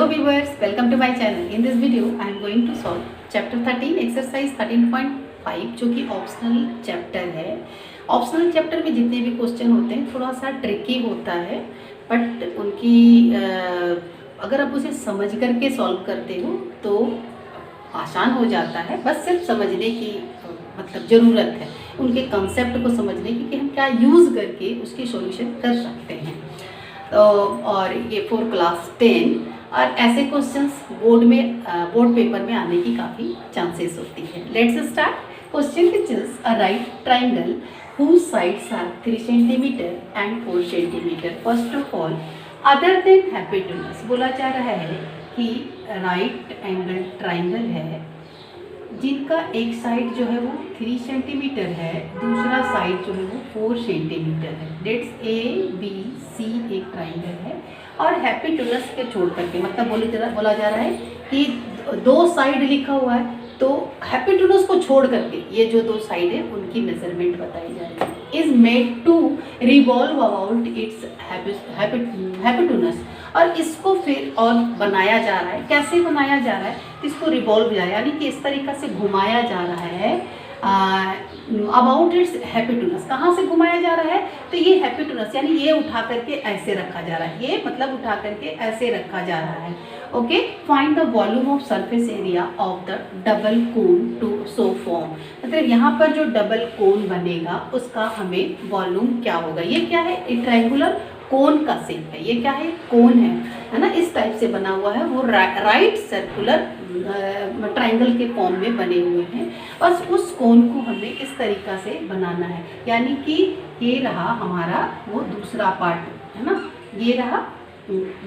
Hello viewers, welcome to my channel. In this video, I am going to solve chapter 13 exercise 13.5 जो कि optional chapter है। Optional chapter में जितने भी question होते हैं थोड़ा सा ट्रिकी होता है, बट उनकी अगर आप उसे समझ करके सॉल्व करते हो तो आसान हो जाता है। बस सिर्फ समझने की मतलब ज़रूरत है, उनके कंसेप्ट को समझने की कि हम क्या यूज़ करके उसकी सॉल्यूशन कर सकते हैं। तो और ये फॉर क्लास 10 और ऐसे क्वेश्चंस बोर्ड पेपर में आने की काफ़ी चांसेस होती है। Let's start. Question which is a right triangle whose sides are 3 cm and 4 cm. First of all other than hypotenuse बोला जा रहा है कि राइट एंगल ट्राइंगल है जिनका एक साइड जो है वो 3 सेंटीमीटर है, दूसरा साइड जो है वो 4 सेंटीमीटर है। डेट्स ABC एक ट्राइंगल है और हाइपोटेन्यूज के छोड़ करके मतलब बोला जा रहा है कि दो साइड लिखा हुआ है तो हाइपोटेन्यूज को छोड़ करके ये जो दो साइड है उनकी मेजरमेंट बताई जा रही है। Is made to revolve about its hypotenuse और इसको फिर और बनाया जा रहा है। कैसे बनाया जा रहा है? इसको रिवॉल्व यानी कि इस तरीक़ा से घुमाया जा रहा है अबाउट इट्स हाइपोटेन्यूज। कहाँ से घुमाया जा रहा है? तो ये हाइपोटेन्यूज यानी ये उठा करके ऐसे रखा जा रहा है, ये मतलब उठा करके ऐसे रखा जा रहा है। Okay, find the volume of surface area of the double cone two so form. मतलब यहाँ पर जो डबल कोन बनेगा उसका हमें वॉल्यूम क्या होगा। ये क्या है? एक ट्रायंगुलर कोन का शेप है। ये क्या है? कोन है ना, इस टाइप से बना हुआ है। वो राइट सर्कुलर ट्रायंगल के फॉर्म में बने हुए हैं। बस उस कोन को हमें इस तरीक़ा से बनाना है, यानी कि ये रहा हमारा वो दूसरा पार्ट है ना, ये रहा,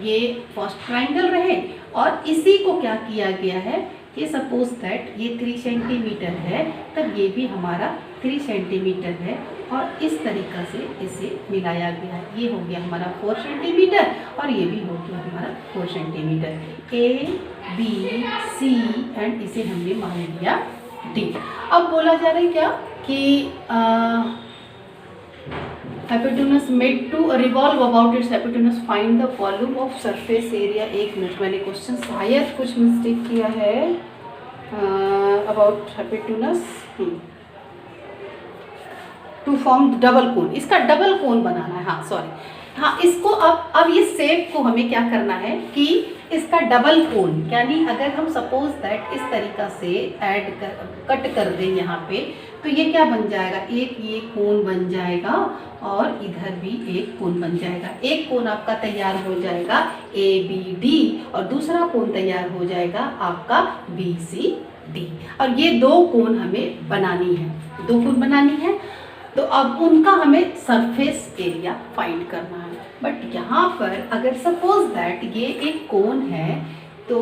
ये फर्स्ट ट्रायंगल रहे और इसी को क्या किया गया है कि सपोज दैट ये 3 सेंटीमीटर है तब ये भी हमारा 3 सेंटीमीटर है और इस तरीक़ा से इसे मिलाया गया है। ये हो गया हमारा 4 सेंटीमीटर और ये भी हो गया हमारा 4 सेंटीमीटर। ABC एंड इसे हमने मान लिया D। अब बोला जा रहा है क्या कि hypotenuse made to revolve about its hypotenuse, find the volume of surface area. एक मिनट, मैंने क्वेश्चन शायद कुछ मिस्टेक किया है about hypotenuse to form double cone. इसका डबल कोन बनाना है। हाँ सॉरी, हाँ इसको अब ये शेप को हमें क्या करना है कि इसका डबल कोन, यानी अगर हम सपोज दैट इस तरीक़ा से कट कर दें यहाँ पे तो ये क्या बन जाएगा? एक ये कोन बन जाएगा और इधर भी एक कोन बन जाएगा। एक कोन आपका तैयार हो जाएगा ABD और दूसरा कोन तैयार हो जाएगा आपका BCD। और ये दो कोन हमें बनानी है, दो कोन बनानी है। तो अब उनका हमें सरफेस एरिया फाइंड करना है। बट यहाँ पर अगर सपोज दैट ये एक कोन है तो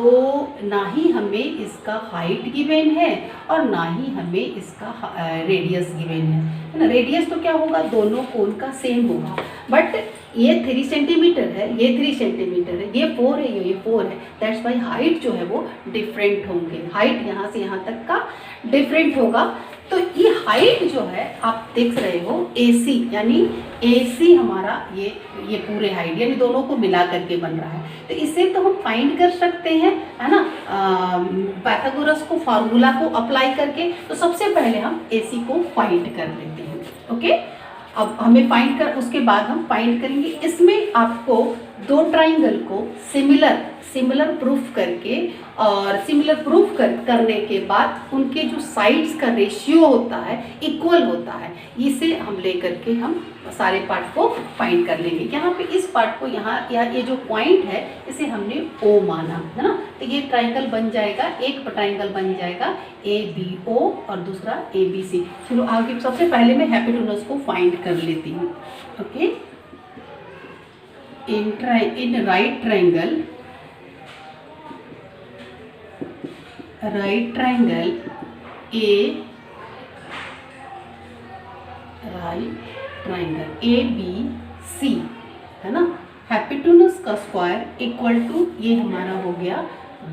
ना ही हमें इसका हाइट गिवन है और ना ही हमें इसका रेडियस गिवन है ना। रेडियस तो क्या होगा? दोनों कोन का सेम होगा, बट ये 3 सेंटीमीटर है, ये 3 सेंटीमीटर है, ये 4 है, ये 4 है। दैट्स वाई हाइट जो है वो डिफरेंट होंगे। हाइट यहाँ से यहाँ तक का डिफरेंट होगा। तो ये हाइट जो है आप देख रहे हो AC, यानी AC हमारा ये पूरे हाइट यानी दोनों को मिला करके बन रहा है। तो इससे तो हम फाइंड कर सकते हैं है ना, पाइथागोरस को फार्मूला को अप्लाई करके। तो सबसे पहले हम AC को फाइंड कर लेते हैं। ओके, अब हमें फाइंड कर उसके बाद हम फाइंड करेंगे। इसमें आपको दो ट्राइंगल को सिमिलर प्रूफ करके और सिमिलर प्रूफ करने के बाद उनके जो साइड्स का रेशियो होता है इक्वल होता है, इसे हम लेकर के हम सारे पार्ट को फाइंड कर लेंगे। यहाँ पे इस पार्ट को यहाँ ये जो पॉइंट है इसे हमने O माना है ना, तो ये ट्राइंगल बन जाएगा, एक ट्राइंगल बन जाएगा ABO और दूसरा ABC। चलो आगे सबसे पहले मैं हाइपोटेन्यूज को फाइंड कर लेती हूँ। Okay, in right triangle ABC है ना, हाइपोटेन्यूज का स्क्वायर इक्वल टू ये हमारा हो गया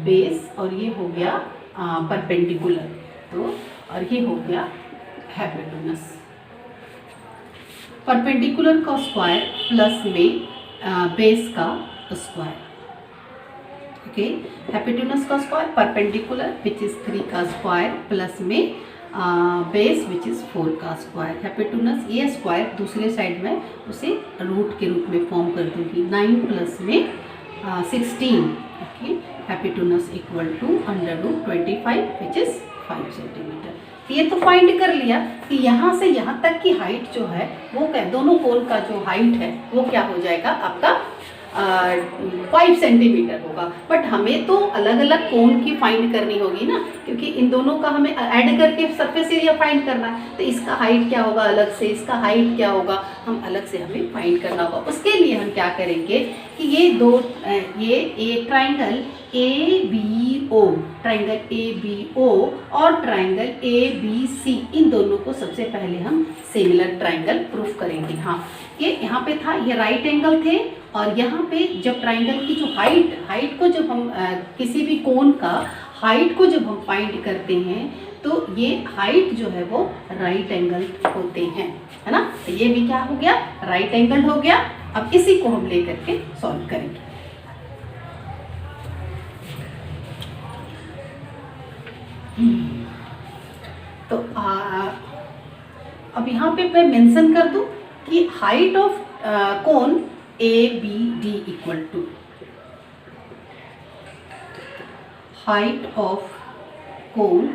बेस और ये हो गया परपेंडिकुलर, तो और ये हो गया हाइपोटेन्यूज। परपेंडिकुलर का स्क्वायर प्लस में बेस का स्क्वायर। ओके। हाइपोटेन्यूज का स्क्वायर परपेंडिकुलर विच इज 3 का स्क्वायर प्लस में बेस विच इज 4 का स्क्वायर। हाइपोटेन्यूज ये स्क्वायर दूसरे साइड में उसे रूट के रूप में फॉर्म कर दूंगी। 9 प्लस में 16 okay. Hypotenuse equal to √25 which is 5 centimetre. ये तो फाइंड कर लिया कि यहाँ से यहाँ तक की हाइट जो है वो क्या, दोनों कोन का जो हाइट है वो क्या हो जाएगा आपका 5 सेंटीमीटर होगा। बट हमें तो अलग अलग कोन की फाइंड करनी होगी ना, क्योंकि इन दोनों का हमें ऐड करके सरफेस एरिया फाइंड करना है। तो इसका हाइट क्या होगा अलग से, इसका हाइट क्या होगा हम अलग से हमें फाइंड करना होगा। उसके लिए हम क्या करेंगे कि ये एक ट्राइंगल ABO, ट्राइंगल ABO और ट्राइंगल ABC, इन दोनों को सबसे पहले हम सिमिलर ट्राइंगल प्रूफ करेंगे। हाँ, ये यहाँ पे था, ये राइट एंगल थे और यहाँ पे जब ट्राइंगल की जो हाइट को जब हम किसी भी कोन का हाइट को जब हम फाइंड करते हैं तो ये हाइट जो है वो राइट एंगल होते हैं, है ना। तो ये भी क्या हो गया, राइट एंगल हो गया। अब इसी को हम लेकर के सॉल्व करेंगे। तो अब यहाँ पे मैं मेंशन कर दूं कि height of cone ABD equal to height of cone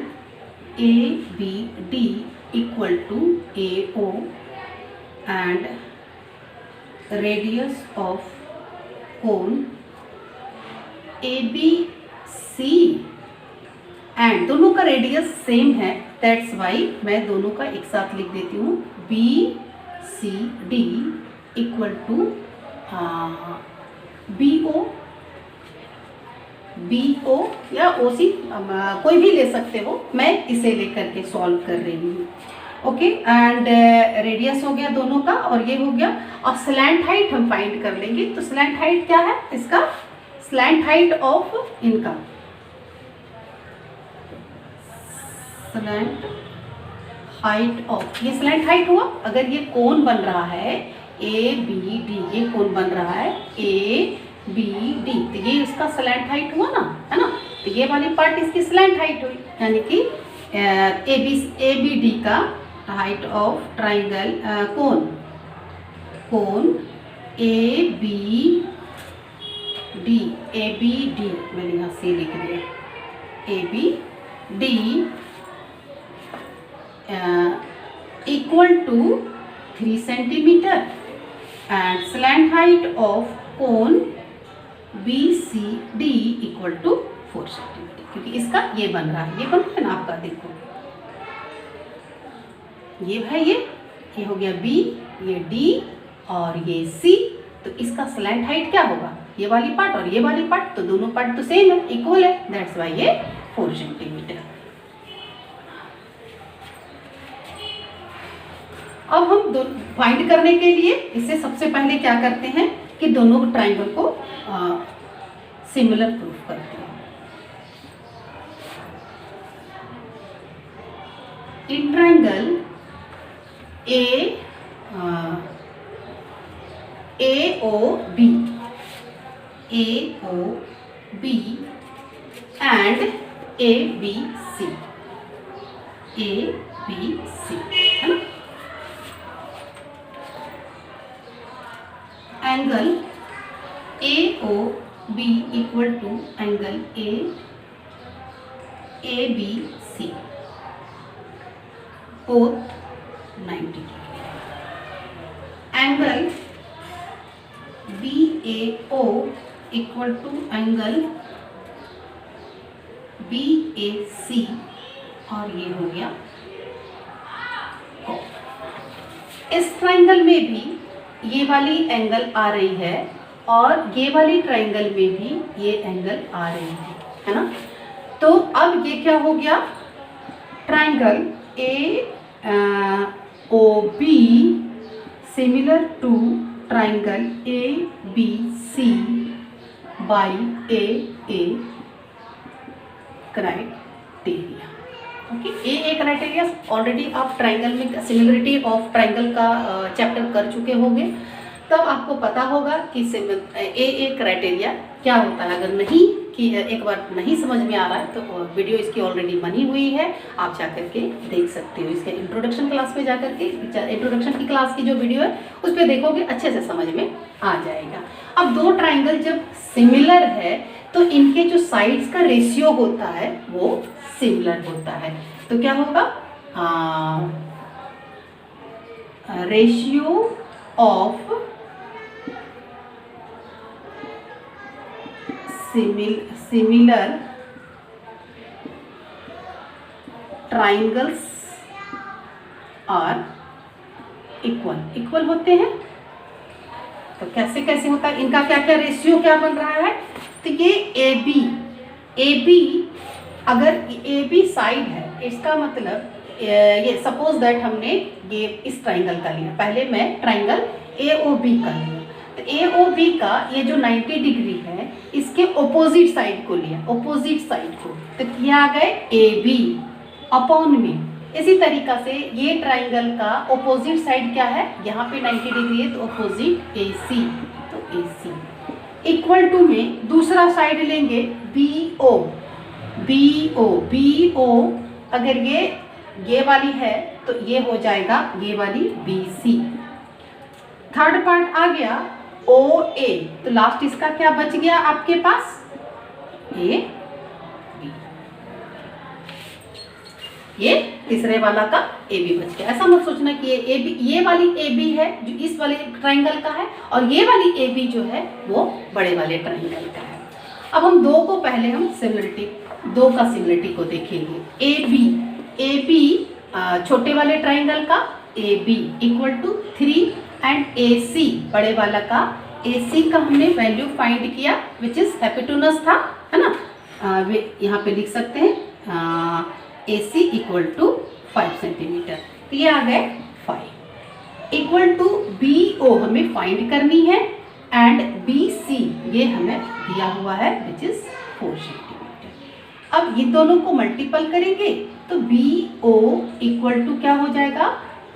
ABD equal to AO and radius of cone ABC and दोनों का रेडियस सेम है, दैट्स वाई मैं दोनों का एक साथ लिख देती हूँ BCD इक्वल टू BO या OC, कोई भी ले सकते हो, मैं इसे लेकर के सॉल्व कर रही हूँ। ओके, एंड रेडियस हो गया दोनों का और ये हो गया। और स्लैंट हाइट हम फाइंड कर लेंगे। तो स्लैंट हाइट क्या है इसका, स्लैंट हाइट ऑफ इनका, स्लैंट हाइट ऑफ, ये स्लैंट हाइट हुआ। अगर ये कोन बन रहा है ABD, ये कोन बन रहा है ABD, तो ये इसका स्लैंट हाइट हुआ ना, है ना। तो ये वाली पार्ट इसकी स्लैंट हाइट हुई, यानी कि ABD का height of triangle cone ABD मैंने यहाँ से लिख दिया ABD equal to 3 centimetre and slant height of cone BCD equal to 4 centimetre, क्योंकि इसका ये बन रहा है, ये बन रहा है ना आपका, देखो ये है, ये हो गया B, ये D और ये C। तो इसका स्लैंट हाइट क्या होगा, ये वाली पार्ट और ये वाली पार्ट, तो दोनों पार्ट तो सेम है, इक्वल है, दैट्स वाई ये 4 सेंटीमीटर। अब हम फाइंड करने के लिए इससे सबसे पहले क्या करते हैं कि दोनों ट्राइंगल को सिमिलर प्रूफ करते हैं। In triangle AOB and ABC है ना। Angle AOB equal to angle ABC, both 90 degree. Angle BAO equal to angle BAC और ये हो गया। इस ट्राइंगल में भी ये वाली एंगल आ रही है और ये वाली ट्राइंगल में भी ये एंगल आ रही है ना। तो अब ये क्या हो गया, triangle AOB similar to triangle ABC by AA criteria. Okay, AA criteria already आप ट्राइंगल में सिमिलरिटी ऑफ ट्राइंगल का चैप्टर कर चुके होंगे, तब आपको पता होगा कि AA क्राइटेरिया क्या होता है। अगर नहीं कि एक बार नहीं समझ में आ रहा है तो वीडियो इसकी ऑलरेडी बनी हुई है, आप जा कर के देख सकते हो। इसके इंट्रोडक्शन क्लास पे जा कर के, इंट्रोडक्शन की क्लास की जो वीडियो है उस पर देखोगे, अच्छे से समझ में आ जाएगा। अब दो ट्राइंगल जब सिमिलर है तो इनके जो साइड्स का रेशियो होता है वो सिमिलर होता है। तो क्या होगा, ratio of similar triangles are equal होते हैं। तो कैसे कैसे होता है, इनका क्या क्या रेशियो क्या बन रहा है। तो ये ए बी अगर ए बी साइड है, इसका मतलब ये सपोज दैट हमने ये इस ट्राइंगल का लिया, पहले मैं ट्राइंगल ए ओ बी का लिया, तो ए ओ बी का ये जो 90 डिग्री है इसके ऑपोजिट साइड को लिया, ऑपोजिट साइड को, तो क्या आ गए ए बी अपॉन में। इसी तरीका से ये ट्राइंगल का ऑपोजिट साइड क्या है, यहाँ पे 90 डिग्री है तो ऑपोजिट ए सी, तो ए सी इक्वल टू में दूसरा साइड लेंगे बी ओ, बी ओ अगर ये वाली है तो ये हो जाएगा ये वाली बी सी। थर्ड पार्ट आ गया ओ ए, तो लास्ट इसका क्या बच गया आपके पास, ए बी। ये तीसरे वाला का ए बी बच गया। ऐसा मत सोचना कि ये वाली ए बी है जो इस वाले ट्राइंगल का है और ये वाली ए बी जो है वो बड़े वाले ट्राइंगल का है। अब हम दो को पहले हम दो का सिमिलरिटी को देखेंगे। ए बी छोटे वाले ट्राइंगल का A B equal to 3 and A C बड़े वाला का ए सी का हमने वैल्यू फाइंड किया विच इज हाइपोटेन्यूज था, है ना। यहाँ पे लिख सकते हैं ए सी इक्वल टू 5 सेंटीमीटर, तो ये आ गए 5 इक्वल टू बी ओ हमें फाइंड करनी है एंड बी सी ये हमें दिया हुआ है विच इज 4 सेंटीमीटर। अब ये दोनों को मल्टीपल करेंगे तो बी ओ इक्वल टू क्या हो जाएगा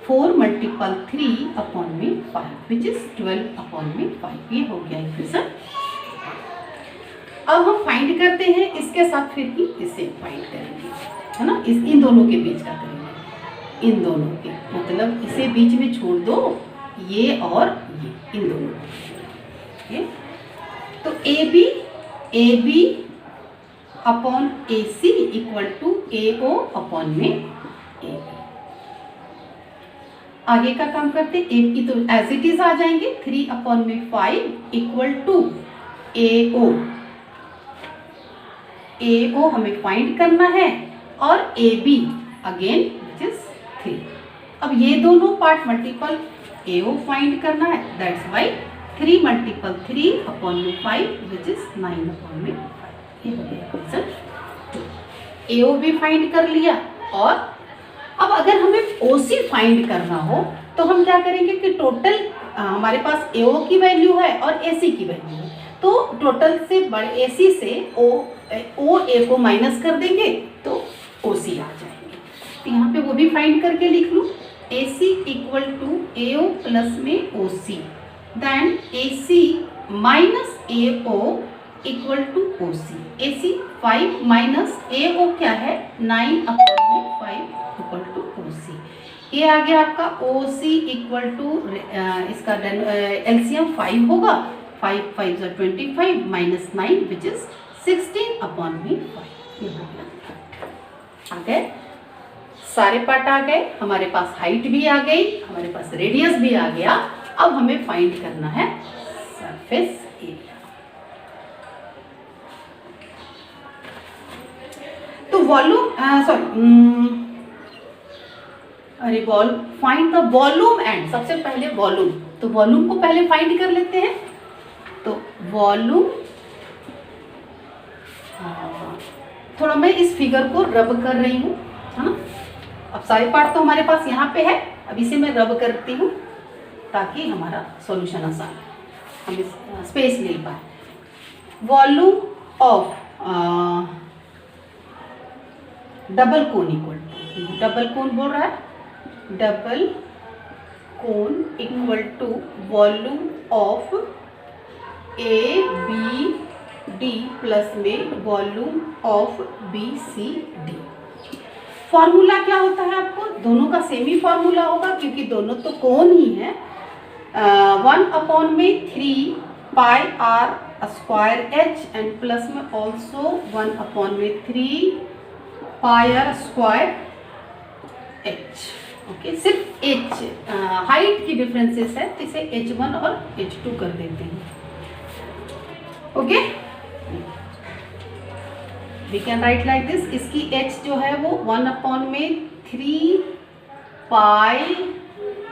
4 मल्टीपल 3 अपॉन में 5 विच इज 12 अपॉन में 5। ये हो गया इक्वेशन। अब हम फाइंड करते हैं इसके साथ, फिर ही इसे फाइंड करेंगे, है ना। इन दोनों के बीच का करेंगे, इन दोनों के मतलब इसे बीच में छोड़ दो, ये और ये इन दोनों के। तो A B upon A C equal to A O upon में ए बी। आगे का काम करते, ए की तो एज इट इज आ जाएंगे 3 अपॉन में 5 इक्वल टू ए ओ हमें फाइंड करना है और A B again which is 3। अब ये दोनों part multiple A O find करना है, दैट्स वाई 3 मल्टीपल 3 अपॉन में 5 विच इज 9 अपॉन में 5। ये हो गया क्वेश्चन। ए ओ भी फाइंड कर लिया। और अब अगर हमें ओ सी फाइंड करना हो तो हम क्या करेंगे कि टोटल हमारे पास ए ओ की वैल्यू है और ए सी की वैल्यू है, तो टोटल से बड़े ए सी से ओ ए को माइनस कर देंगे तो ओ सी आ जाएंगे। तो यहाँ पे वो भी फाइंड करके लिख लूँ, A C equal to A O plus में O C, then A C minus A O equal to O C. A C 5 minus A O क्या है 9 अपॉन में 5 इक्वल टू ओ सी। ये आ गया आपका ओ सी इक्वल टू इसका एलसीएम 5 होगा, 5 5 जो 25 माइनस 9 विच इज 16 अपॉन में 5। ये हो गया। आ गए सारे पार्ट आ गए, हमारे पास हाइट भी आ गई, हमारे पास रेडियस भी आ गया। अब हमें फाइंड करना है सरफेस एरिया। तो volume find the volume and, सबसे पहले वॉल्यूम, तो वॉल्यूम को पहले फाइंड कर लेते हैं। तो वॉल्यूम, थोड़ा मैं इस फिगर को रब कर रही हूँ, है ना। अब सारे पार्ट तो हमारे पास यहाँ पे है, अब इसे मैं रब करती हूँ ताकि हमारा सॉल्यूशन आसान है, हमें स्पेस मिल पाए। Volume of double cone equal to, double cone बोल रहा है, double cone equal to volume of A B D plus में volume of B C D. Formula क्या होता है आपको, दोनों का सेम ही फॉर्मूला होगा क्योंकि दोनों तो कोण ही है। 1/3 pi r square h and plus में also 1/3 pi r square h. Okay, सिर्फ एच हाइट की डिफरेंसेस है तो इसे h1 और h2 कर देते हैं। Okay, we can write like this. इसकी h जो है वो 1/3 पाई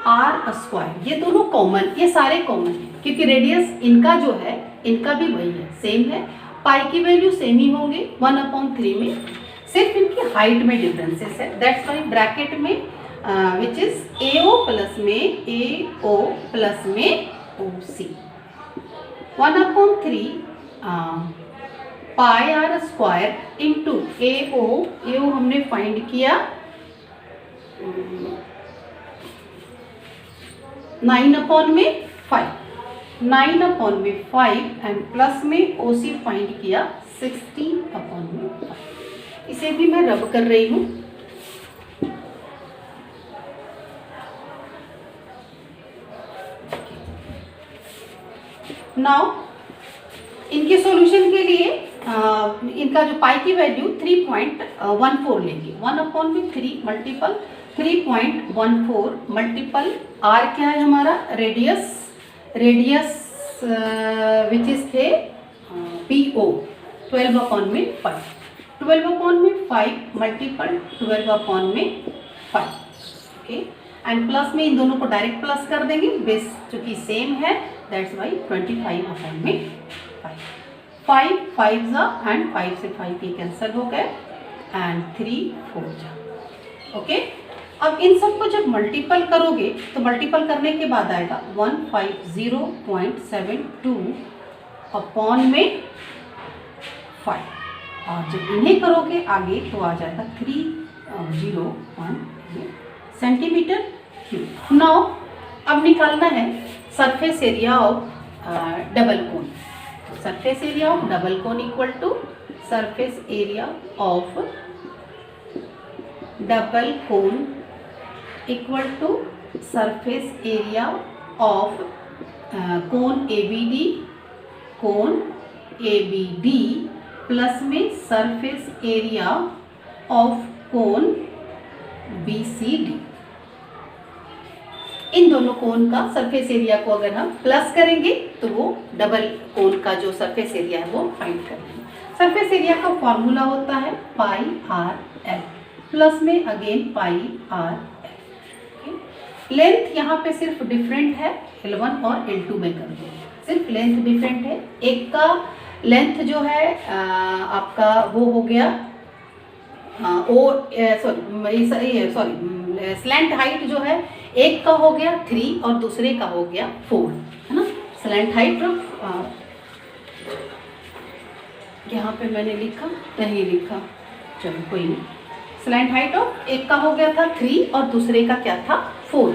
आर स्क्वायर, ये दोनों कॉमन, ये सारे कॉमन है क्योंकि रेडियस इनका जो है इनका भी वही है, सेम है। पाई की वैल्यू सेम ही होंगे 1/3 में, सिर्फ इनकी हाइट में डिफरेंसेस है। दैट्स वाई ब्रैकेट में विच इज AO प्लस में AO प्लस में OC 1/3 pi r square into AO हमने फाइंड किया 9/5 9/5 एंड प्लस में OC फाइंड किया 16/5। इसे भी मैं रब कर रही हूँ। नाउ इनके सॉल्यूशन के लिए इनका जो पाई की वैल्यू 3.14 लेंगे। 1/3 मल्टीपल 3.14 मल्टीपल आर क्या है हमारा रेडियस विच इज थे PO 12/5 12/5 multiple 12/5। Okay, and plus में इन दोनों को डायरेक्ट प्लस कर देंगे, बेस चूंकि सेम है दैट्स वाई 25/5 5 5 जा एंड 5 से 5 ये कैंसिल हो गए एंड 3 4 जा। ओके, अब इन सबको जब मल्टीपल करोगे तो मल्टीपल करने के बाद आएगा 150.72 अपॉन में 5, और जब इन्हें करोगे आगे तो आ जाएगा 301 सेंटीमीटर क्यूब। नाउ अब निकालना है surface area of double cone. Surface area of double cone equal to surface area of double cone equal to surface area of cone ABD plus में surface area of cone BCD। इन दोनों cone का surface area को अगर हम plus करेंगे तो वो डबल कोन का जो सरफेस एरिया है वो फाइंड करेंगे। सरफेस एरिया का फॉर्मूला होता है पाई आर एल प्लस में अगेन पाई आर एल। लेंथ यहाँ पे सिर्फ डिफरेंट है, L1 और L2 में कर दो, सिर्फ लेंथ डिफरेंट है। एक का लेंथ जो है आपका वो हो गया स्लैंट हाइट जो है एक का हो गया 3 और दूसरे का हो गया 4, है ना। स्लैंट हाइट यहाँ पे मैंने लिखा नहीं लिखा, चलो कोई नहीं। स्लैंट हाइट ऑफ एक का हो गया था 3 और दूसरे का क्या था 4।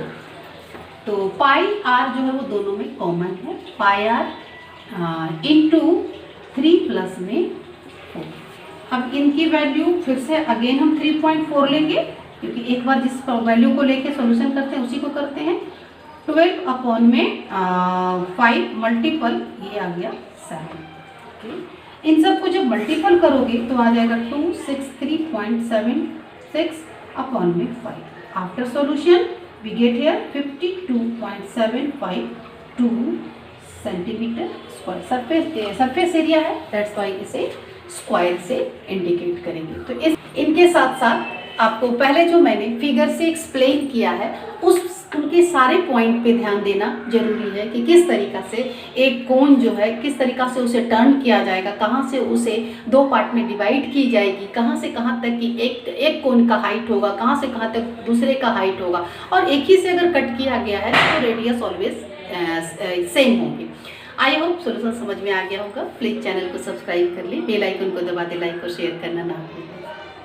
तो पाई आर जो है वो दोनों में कॉमन है, पाई आर इंटू 3 प्लस में 4। अब इनकी वैल्यू फिर से अगेन हम 3.4 लेंगे क्योंकि एक बार जिस वैल्यू को लेके सॉल्यूशन करते हैं उसी को करते हैं। 12 अपॉन में 5 मल्टीपल ये आ गया 7। इन सब को जब मल्टीपल करोगे तो आ जाएगा 263.76 अपॉन में 5। After solution we get here 52.752 centimetre square. Surface area है दैट्स वाई इसे स्क्वायर से इंडिकेट करेंगे। तो इस इनके साथ साथ आपको पहले जो मैंने फिगर से एक्सप्लेन किया है उनके सारे पॉइंट पे ध्यान देना जरूरी है कि किस तरीक़ा से एक कोन जो है किस तरीक़ा से उसे टर्न किया जाएगा, कहाँ से उसे 2 पार्ट में डिवाइड की जाएगी, कहाँ से कहाँ तक कि एक कोन का हाइट होगा, कहाँ से कहाँ तक दूसरे का हाइट होगा, और एक ही से अगर कट किया गया है तो रेडियस ऑलवेज सेम होंगे। आई होप सोल्यूशन समझ में आ गया होगा। प्लीज़ चैनल को सब्सक्राइब कर ले, बेल आइकन को दबा दे, लाइक और शेयर करना ना भूलें।